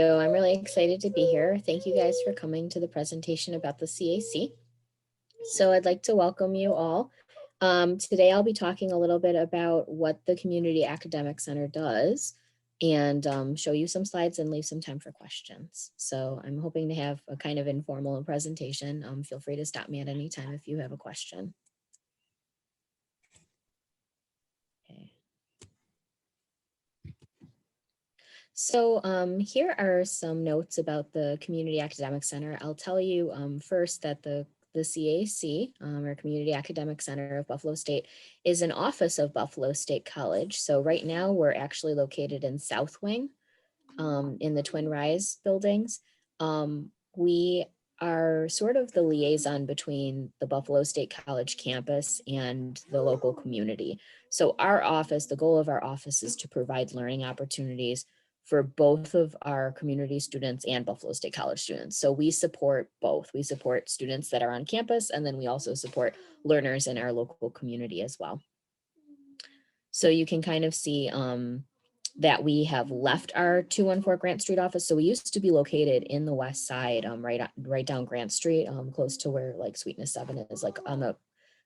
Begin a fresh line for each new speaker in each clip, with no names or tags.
So I'm really excited to be here. Thank you guys for coming to the presentation about the CAC. So I'd like to welcome you all. Today I'll be talking a little bit about what the Community Academic Center does and show you some slides and leave some time for questions. So I'm hoping to have a kind of informal presentation. Feel free to stop me at any time if you have a question. Okay. So here are some notes about the Community Academic Center. I'll tell you first that the CAC, or Community Academic Center of Buffalo State, is an office of Buffalo State College. So right now we're actually located in South Wing in the Twin Rise buildings. We are sort of the liaison between the Buffalo State College campus and the local community. So our office, the goal of our office is to provide learning opportunities for both of our community students and Buffalo State College students. So we support both. We support students that are on campus, and then we also support learners in our local community as well. So you can kind of see that we have left our 214 Grant Street office. So we used to be located in the west side, right down Grant Street, close to where like Sweetness 7 is, like on the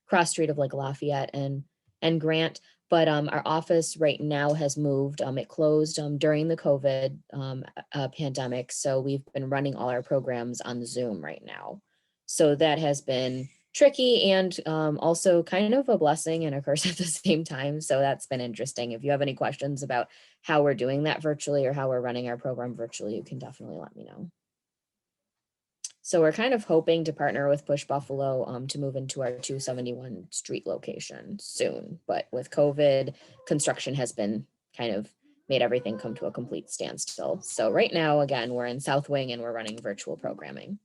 cross street of like Lafayette and Grant. But our office right now has moved. It closed during the COVID pandemic. So we've been running all our programs on Zoom right now. So that has been tricky and also kind of a blessing and a curse at the same time. So that's been interesting. If you have any questions about how we're doing that virtually or how we're running our program virtually, you can definitely let me know. So we're kind of hoping to partner with Push Buffalo to move into our 271 street location soon. But with COVID, construction has been kind of made everything come to a complete standstill. So right now, again, we're in South Wing and we're running virtual programming.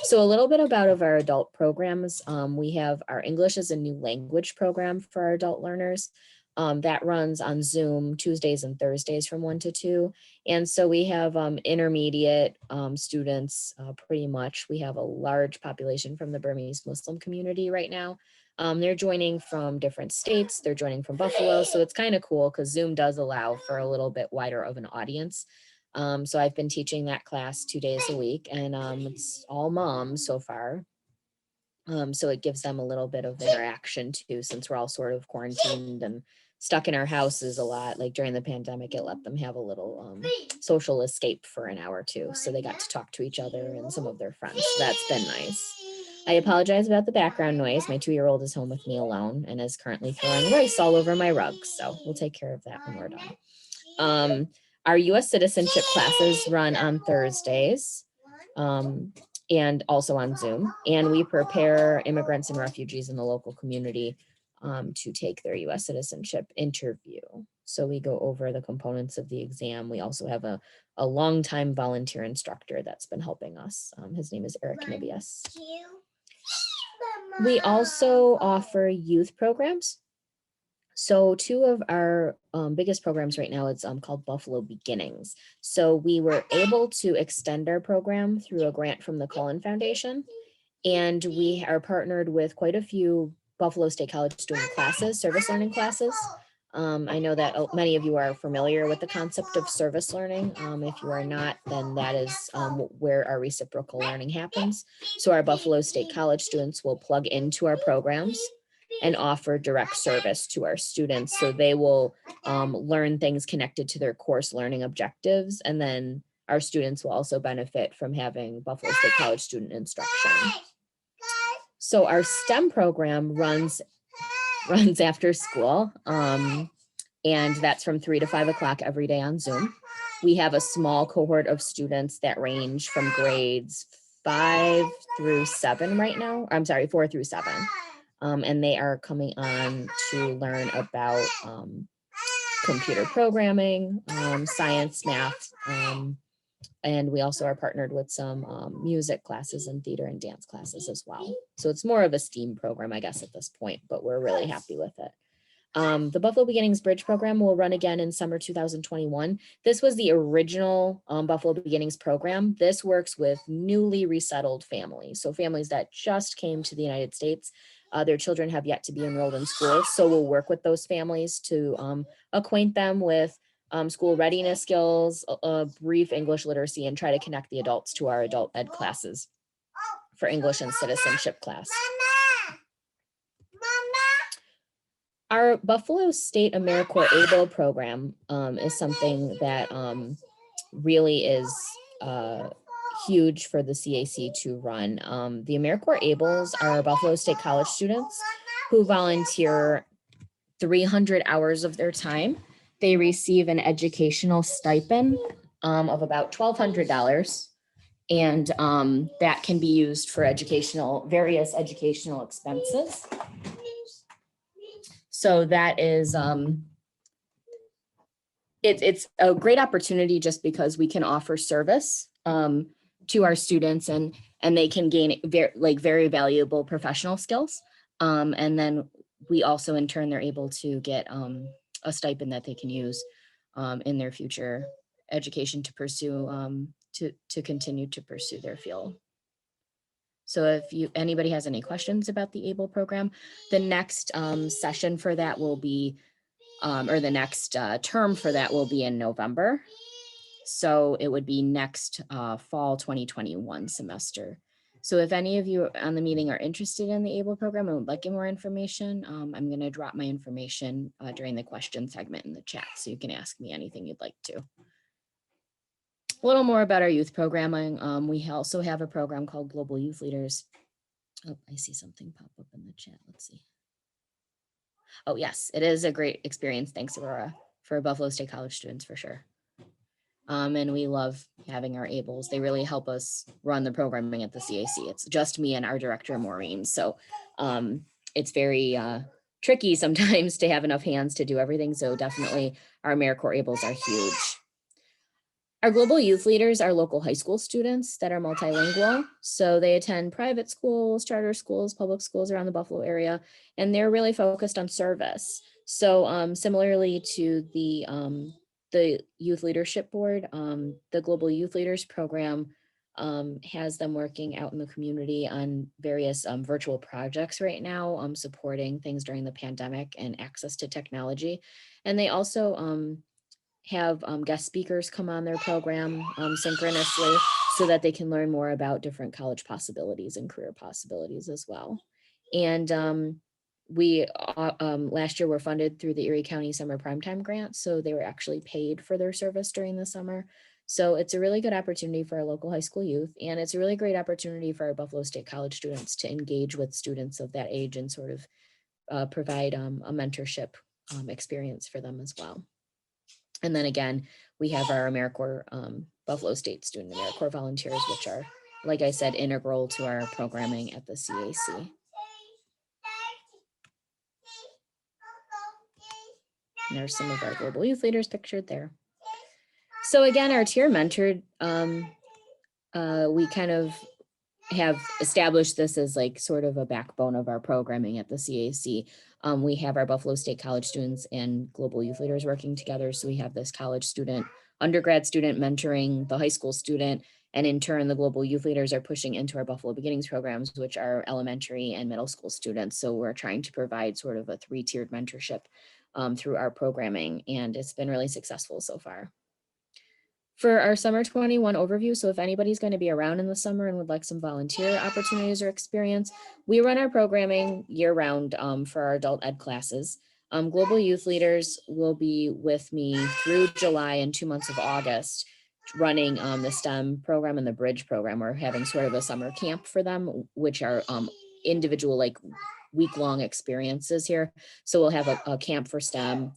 So a little bit about our adult programs. We have our English as a New Language program for our adult learners. That runs on Zoom Tuesdays and Thursdays from 1 to 2. And so we have intermediate students pretty much. We have a large population from the Burmese Muslim community right now. They're joining from different states. They're joining from Buffalo. So it's kind of cool because Zoom does allow for a little bit wider of an audience. So I've been teaching that class 2 days a week and it's all moms so far. So it gives them a little bit of interaction too, since we're all sort of quarantined and stuck in our houses a lot. Like during the pandemic, it let them have a little social escape for an hour or two. So they got to talk to each other and some of their friends. So that's been nice. I apologize about the background noise. My 2-year-old is home with me alone and is currently throwing rice all over my rug. So we'll take care of that when we're done. Our U.S. citizenship classes run on Thursdays. And also on Zoom. And we prepare immigrants and refugees in the local community to take their US citizenship interview. So we go over the components of the exam. We also have a longtime volunteer instructor that's been helping us. His name is Eric Nibius. We also offer youth programs. So 2 of our biggest programs right now, it's called Buffalo Beginnings. So we were able to extend our program through a grant from the Cullen Foundation. And we are partnered with quite a few Buffalo State College student classes, service learning classes. I know that many of you are familiar with the concept of service learning. If you are not, then that is where our reciprocal learning happens. So our Buffalo State College students will plug into our programs and offer direct service to our students. So they will learn things connected to their course learning objectives. And then our students will also benefit from having Buffalo State College student instruction. So our STEM program runs after school. And that's from 3 to 5 o'clock every day on Zoom. We have a small cohort of students that range from grades 5 through 7 right now. I'm sorry, 4 through 7. And they are coming on to learn about computer programming, science, math, and we also are partnered with some music classes and theater and dance classes as well. So it's more of a STEAM program, I guess, at this point, but we're really happy with it. The Buffalo Beginnings Bridge program will run again in summer 2021. This was the original Buffalo Beginnings program. This works with newly resettled families. So families that just came to the United States, their children have yet to be enrolled in school. So we'll work with those families to acquaint them with school readiness skills, brief English literacy, and try to connect the adults to our adult ed classes for English and citizenship class. Our Buffalo State AmeriCorps ABLE program is something that really is huge for the CAC to run. The AmeriCorps ABLEs are Buffalo State College students who volunteer 300 hours of their time. They receive an educational stipend of about $1,200. And that can be used for various educational expenses. So that is, it's a great opportunity just because we can offer service to our students and they can gain very valuable professional skills. And then we also in turn, they're able to get a stipend that they can use in their future education to pursue, to continue to pursue their field. So if anybody has any questions about the ABLE program, the next session for that will be, or the next term for that will be in November. So it would be next fall 2021 semester. So if any of you on the meeting are interested in the ABLE program and would like more information, I'm going to drop my information during the question segment in the chat. So you can ask me anything you'd like to. A little more about our youth programming. We also have a program called Global Youth Leaders. Oh, I see something pop up in the chat. Let's see. Oh, yes, it is a great experience. Thanks, Aurora, for Buffalo State College students for sure. And we love having our ABLEs. They really help us run the programming at the CAC. It's just me and our director, Maureen. So it's very tricky sometimes to have enough hands to do everything. So definitely our AmeriCorps ABLEs are huge. Our Global Youth Leaders are local high school students that are multilingual. So they attend private schools, charter schools, public schools around the Buffalo area, and they're really focused on service. So similarly to the Youth Leadership Board, the Global Youth Leaders program has them working out in the community on various virtual projects right now, supporting things during the pandemic and access to technology. And they also have guest speakers come on their program synchronously so that they can learn more about different college possibilities and career possibilities as well. And we last year were funded through the Erie County Summer Primetime Grant, so they were actually paid for their service during the summer. So it's a really good opportunity for our local high school youth, and it's a really great opportunity for our Buffalo State College students to engage with students of that age and sort of provide a mentorship experience for them as well. And then again, we have our AmeriCorps Buffalo State Student AmeriCorps volunteers, which are, like I said, integral to our programming at the CAC. And there's some of our Global Youth Leaders pictured there. So again, our tier mentored, we kind of have established this as like sort of a backbone of our programming at the CAC. We have our Buffalo State College students and Global Youth Leaders working together. So we have this college student, undergrad student mentoring the high school student, and in turn, the Global Youth Leaders are pushing into our Buffalo Beginnings programs, which are elementary and middle school students. So we're trying to provide sort of a 3-tiered mentorship through our programming, and it's been really successful so far. For our summer 21 overview, so if anybody's going to be around in the summer and would like some volunteer opportunities or experience, we run our programming year round for our adult ed classes. Global Youth Leaders will be with me through July and 2 months of August, running the STEM program and the Bridge program. We're having sort of a summer camp for them, which are individual like week-long experiences here. So we'll have a camp for STEM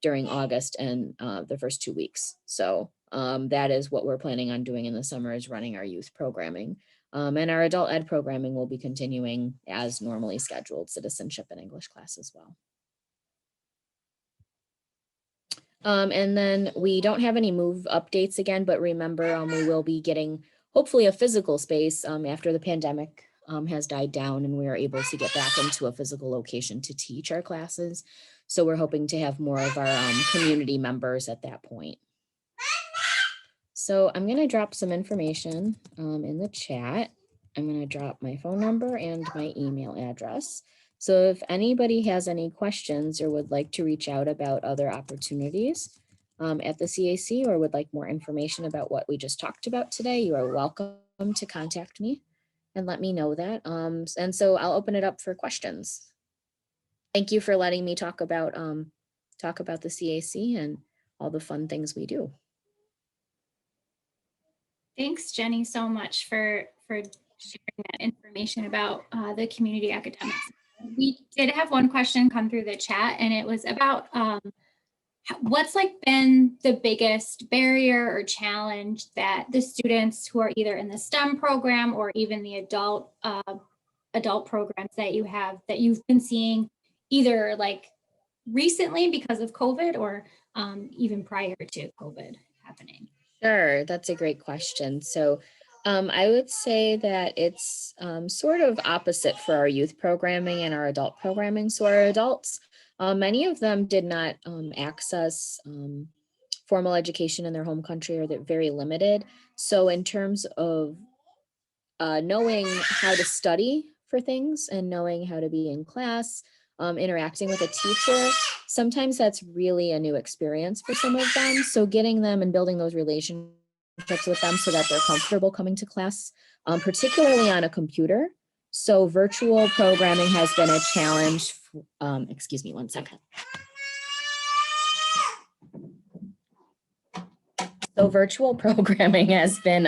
during August and the first 2 weeks. So that is what we're planning on doing in the summer, is running our youth programming. And our adult ed programming will be continuing as normally scheduled, citizenship and English class as well. And then we don't have any move updates again, but remember we will be getting hopefully a physical space after the pandemic has died down and we are able to get back into a physical location to teach our classes. So we're hoping to have more of our community members at that point. So I'm going to drop some information in the chat. I'm going to drop my phone number and my email address. So if anybody has any questions or would like to reach out about other opportunities, at the CAC or would like more information about what we just talked about today, you are welcome to contact me and let me know that. And so I'll open it up for questions. Thank you for letting me talk about the CAC and all the fun things we do.
Thanks, Jenny, so much for sharing that information about the community academics. We did have one question come through the chat, and it was about what's been the biggest barrier or challenge that the students who are either in the STEM program or even the adult programs that you've been seeing either recently because of COVID or even prior to COVID happening?
Sure, that's a great question. So I would say that it's sort of opposite for our youth programming and our adult programming. So our adults, many of them did not access formal education in their home country, or they're very limited. So in terms of knowing how to study for things and knowing how to be in class, interacting with a teacher, sometimes that's really a new experience for some of them. So getting them and building those relationships with them so that they're comfortable coming to class, particularly on a computer. So virtual programming has been a challenge. Excuse me one second. So virtual programming has been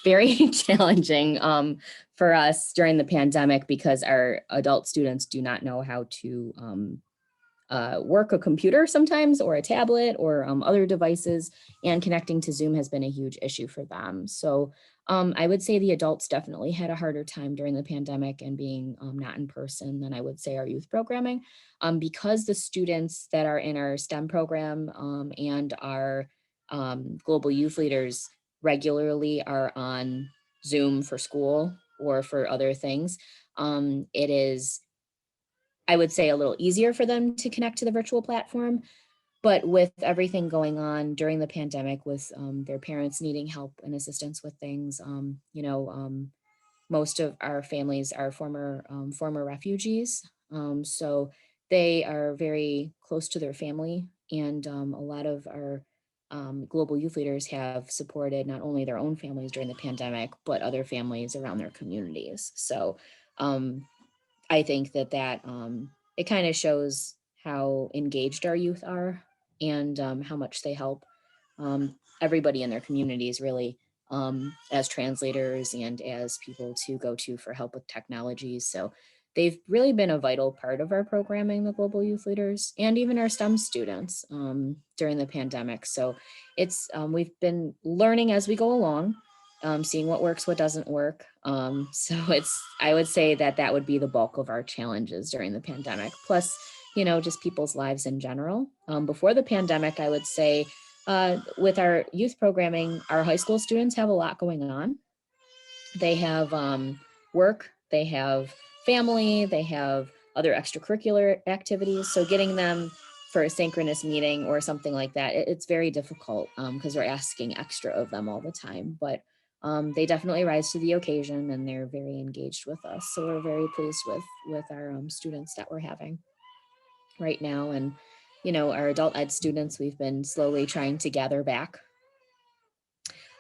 very challenging for us during the pandemic because our adult students do not know how to work a computer sometimes, or a tablet, or other devices, and connecting to Zoom has been a huge issue for them. So I would say the adults definitely had a harder time during the pandemic and being not in person than I would say our youth programming, because the students that are in our STEM program and our global youth leaders regularly are on Zoom for school or for other things. It is, I would say, a little easier for them to connect to the virtual platform. But with everything going on during the pandemic, with their parents needing help and assistance with things, most of our families are former refugees. So they are very close to their family. And a lot of our global youth leaders have supported not only their own families during the pandemic, but other families around their communities. So I think that it kind of shows how engaged our youth are and how much they help everybody in their communities, really, as translators and as people to go to for help with technology. So they've really been a vital part of our programming, the global youth leaders, and even our STEM students during the pandemic. So it's we've been learning as we go along, seeing what works, what doesn't work. So I would say that would be the bulk of our challenges during the pandemic. Plus, just people's lives in general. Before the pandemic, I would say with our youth programming, our high school students have a lot going on. They have work, they have family, they have other extracurricular activities. So getting them for a synchronous meeting or something like that, it's very difficult because we're asking extra of them all the time. But they definitely rise to the occasion and they're very engaged with us. So we're very pleased with our students that we're having right now. And, our adult ed students, we've been slowly trying to gather back.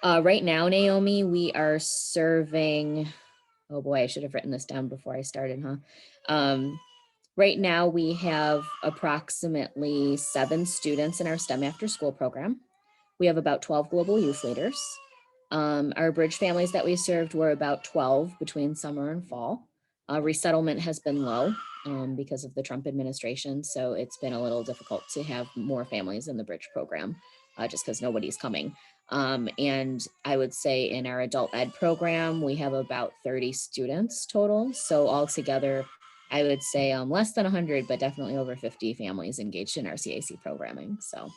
Right now, Naomi, we are serving, oh boy, I should have written this down before I started, huh? Right now, we have approximately 7 students in our STEM after school program. We have about 12 global youth leaders. Our bridge families that we served were about 12 between summer and fall. Resettlement has been low because of the Trump administration. So it's been a little difficult to have more families in the bridge program just because nobody's coming. And I would say in our adult ed program, we have about 30 students total. So altogether, I would say less than 100, but definitely over 50 families engaged in our CAC programming. So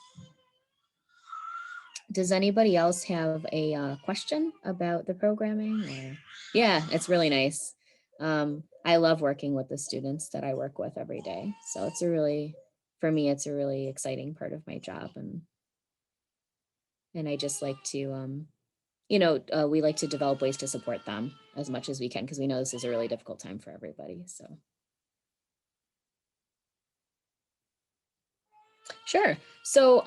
does anybody else have a question about the programming? Or... Yeah, it's really nice. I love working with the students that I work with every day. So it's for me, it's a really exciting part of my job. And I just like to, we like to develop ways to support them as much as we can, because we know this is a really difficult time for everybody. So. Sure. So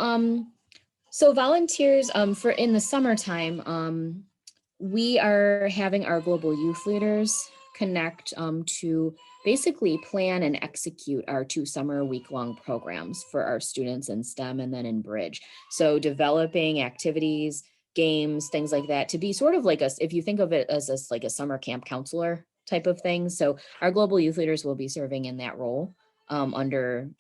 So volunteers for in the summertime, we are having our global youth leaders connect to basically plan and execute our 2 summer week-long programs for our students in STEM and then in Bridge. So developing activities, games, things like that to be sort of like if you think of it as like a summer camp counselor type of thing. So our global youth leaders will be serving in that role under,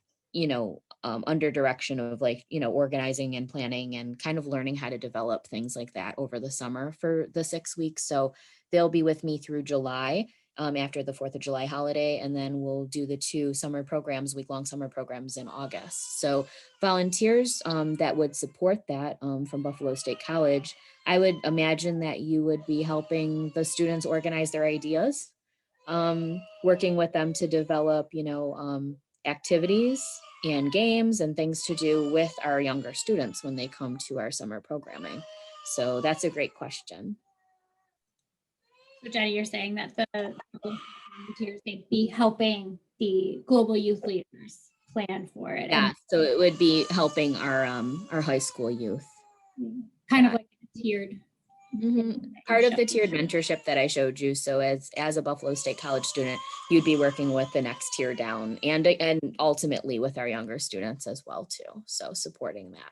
under direction of like, organizing and planning and kind of learning how to develop things like that over the summer for the 6 weeks. So they'll be with me through July after the 4th of July holiday, and then we'll do the 2 summer programs, week-long summer programs in August. So volunteers that would support that from Buffalo State College, I would imagine that you would be helping the students organize their ideas, working with them to develop, activities and games and things to do with our younger students when they come to our summer programming. So that's a great question.
So Jenny, you're saying that the volunteers, they'd be helping the global youth leaders plan for it.
Yeah, so it would be helping our high school youth.
Kind of like tiered.
Part of the tiered mentorship that I showed you. So as a Buffalo State College student, you'd be working with the next tier down and ultimately with our younger students as well too. So supporting that.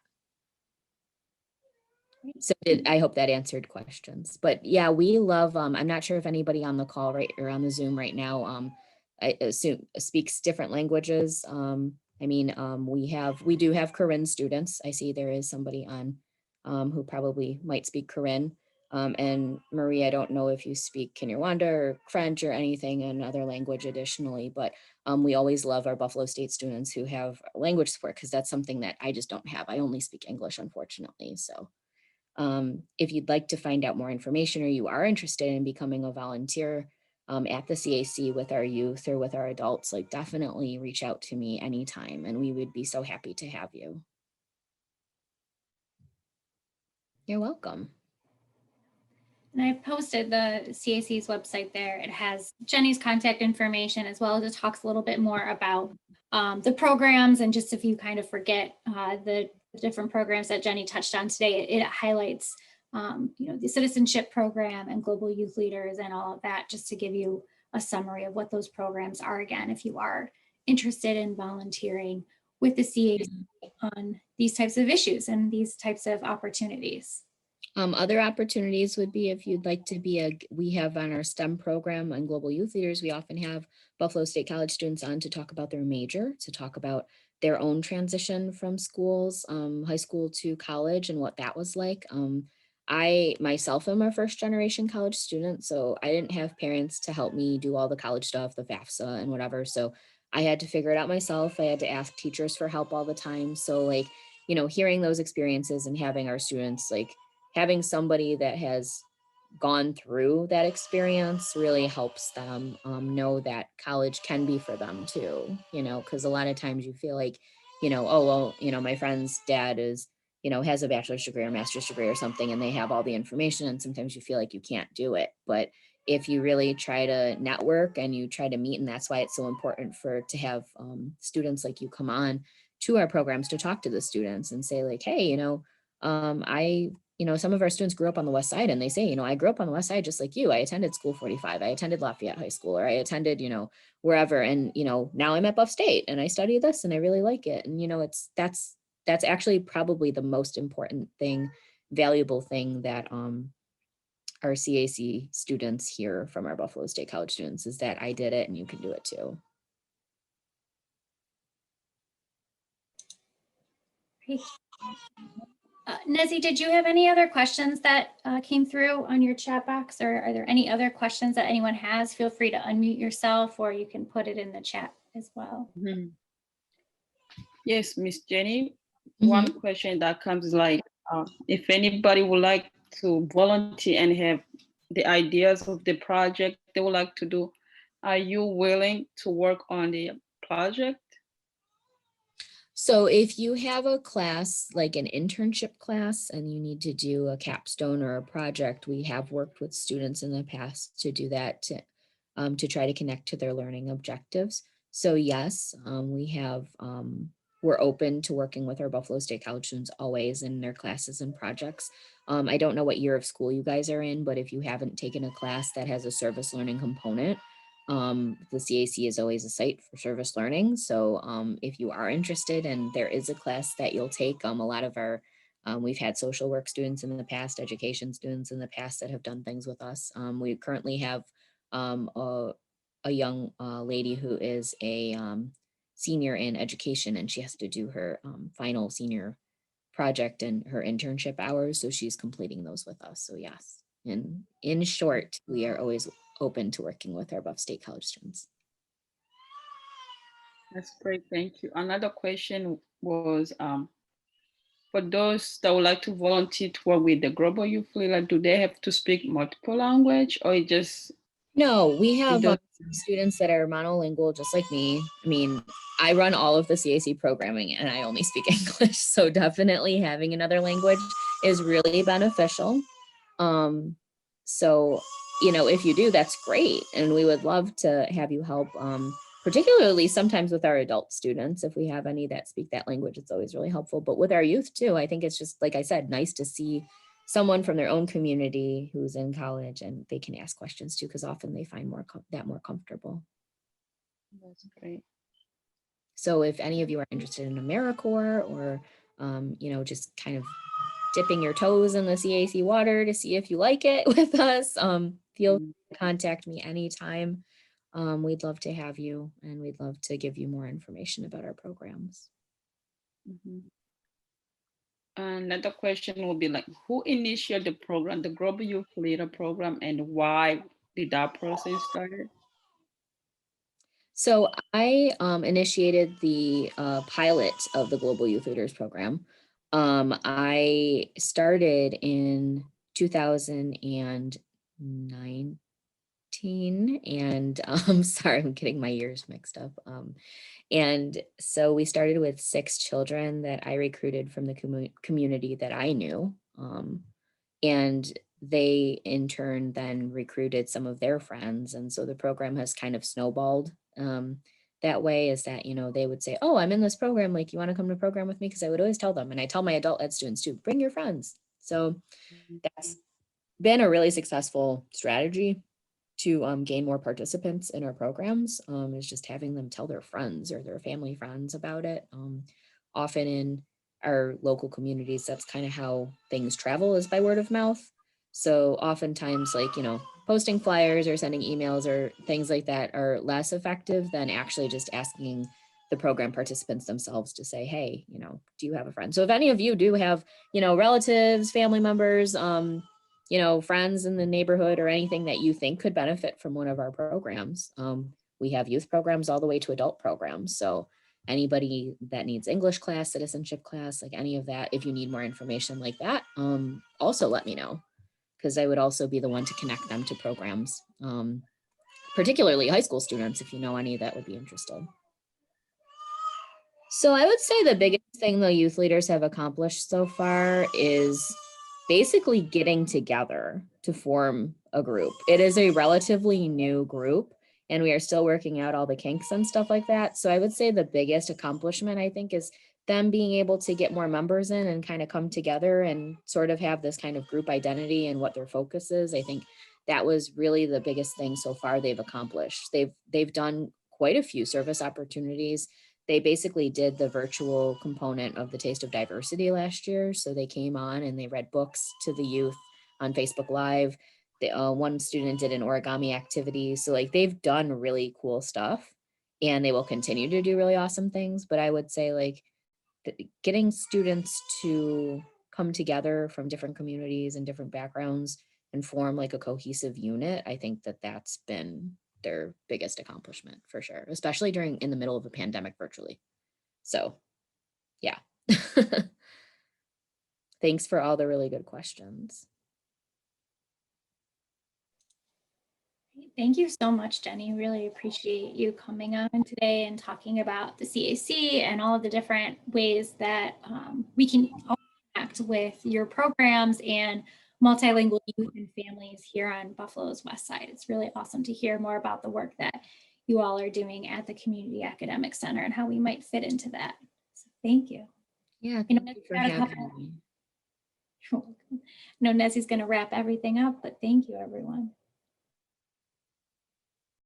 So I hope that answered questions. But yeah, we love, I'm not sure if anybody on the call or on the Zoom right now, I assume speaks different languages. We do have Korean students. I see there is somebody on who probably might speak Korean. And Marie, I don't know if you speak Kinyarwanda or French or anything, another language additionally, but we always love our Buffalo State students who have language support because that's something that I just don't have. I only speak English, unfortunately. So if you'd like to find out more information or you are interested in becoming a volunteer at the CAC with our youth or with our adults, like definitely reach out to me anytime and we would be so happy to have you. You're welcome.
And I've posted the CAC's website there. It has Jenny's contact information as well as it talks a little bit more about the programs, and just if you kind of forget the different programs that Jenny touched on today, it highlights the citizenship program and global youth leaders and all of that, just to give you a summary of what those programs are again, if you are interested in volunteering with the CAC on these types of issues and these types of opportunities.
Other opportunities would be if you'd like to be we have on our STEM program on global youth leaders, we often have Buffalo State College students on to talk about their major, to talk about their own transition from schools, high school to college and what that was like. I myself am a first generation college student, so I didn't have parents to help me do all the college stuff, the FAFSA and whatever. So I had to figure it out myself. I had to ask teachers for help all the time. So like, hearing those experiences and having our students having somebody that has gone through that experience really helps them know that college can be for them too, because a lot of times you feel like, oh, well, my friend's dad is, has a bachelor's degree or master's degree or something, and they have all the information. And sometimes you feel like you can't do it. But if you really try to network and you try to meet, and that's why it's so important to have students like you come on to our programs to talk to the students and say like, hey, some of our students grew up on the West Side and they say, I grew up on the West Side just like you. I attended School 45. I attended Lafayette High School, or I attended, wherever. And, now I'm at Buff State and I study this and I really like it. And, that's actually probably the most important thing, valuable thing that our CAC students hear from our Buffalo State College students is that I did it and you can do it too.
Great. Nezzy, did you have any other questions that came through on your chat box, or are there any other questions that anyone has? Feel free to unmute yourself, or you can put it in the chat as well.
Mm-hmm. Yes, Miss Jenny. One question that comes is like, if anybody would like to volunteer and have the ideas of the project they would like to do, are you willing to work on the project?
So if you have a class, like an internship class, and you need to do a capstone or a project, we have worked with students in the past to do that to try to connect to their learning objectives. So yes, we have we're open to working with our Buffalo State College students always in their classes and projects. I don't know what year of school you guys are in, but if you haven't taken a class that has a service learning component, the CAC is always a site for service learning. So if you are interested and there is a class that you'll take, a lot of our, we've had social work students in the past, education students in the past that have done things with us. We currently have a young lady who is a senior in education, and she has to do her final senior project and her internship hours. So she's completing those with us. So yes, and in short, we are always open to working with our Buff State College students.
That's great, thank you. Another question was, for those that would like to volunteer to work with the Global Youth Leader, do they have to speak multiple language, or it just?
No, we have
does-
students that are monolingual, just like me. I mean, I run all of the CAC programming and I only speak English. So definitely having another language is really beneficial. So, you know, if you do, that's great. And we would love to have you help, particularly sometimes with our adult students. If we have any that speak that language, it's always really helpful. But with our youth too, I think it's just, like I said, nice to see someone from their own community who's in college and they can ask questions too, because often they find that more comfortable.
That's great.
So if any of you are interested in AmeriCorps or, you know, just kind of dipping your toes in the CAC water to see if you like it with us, feel free to contact me anytime. We'd love to have you and we'd love to give you more information about our programs.
Another question will be like, who initiated the program, the Global Youth Leader program, and why did that process start?
So I initiated the pilot of the Global Youth Leaders Program. I started in 2019, and sorry, I'm getting my years mixed up. And so we started with 6 children that I recruited from the community that I knew. And they in turn then recruited some of their friends. And so the program has kind of snowballed that way, is that, you know, they would say, oh, I'm in this program, like, you want to come to program with me? Because I would always tell them, and I tell my adult ed students too, bring your friends. So that's been a really successful strategy to gain more participants in our programs, is just having them tell their friends or their family friends about it. Often in our local communities, that's kind of how things travel, is by word of mouth. So oftentimes, like, you know, posting flyers or sending emails or things like that are less effective than actually just asking the program participants themselves to say, hey, you know, do you have a friend? So if any of you do have, you know, relatives, family members, you know, friends in the neighborhood or anything that you think could benefit from one of our programs. We have youth programs all the way to adult programs. So anybody that needs English class, citizenship class, like any of that, if you need more information like that, also let me know, because I would also be the one to connect them to programs, particularly high school students, if you know any that would be interested. So I would say the biggest thing the youth leaders have accomplished so far is basically getting together to form a group. It is a relatively new group and we are still working out all the kinks and stuff like that. So I would say the biggest accomplishment, I think, is them being able to get more members in and kind of come together and sort of have this kind of group identity and what their focus is. I think that was really the biggest thing so far they've accomplished. They've done quite a few service opportunities. They basically did the virtual component of the Taste of Diversity last year. So they came on and they read books to the youth on Facebook Live. One student did an origami activity. So like they've done really cool stuff and they will continue to do really awesome things. But I would say like getting students to come together from different communities and different backgrounds and form like a cohesive unit, I think that that's been their biggest accomplishment for sure, especially in the middle of a pandemic virtually. So yeah. Thanks for all the really good questions.
Thank you so much, Jenny. Really appreciate you coming on today and talking about the CAC and all of the different ways that we can all connect with your programs and multilingual youth and families here on Buffalo's West Side. It's really awesome to hear more about the work that you all are doing at the Community Academic Center and how we might fit into that. So Thank you.
Yeah,
You know,
thank you for
got a
having
couple-
me.
No, Nessie's going to wrap everything up, but thank you, everyone.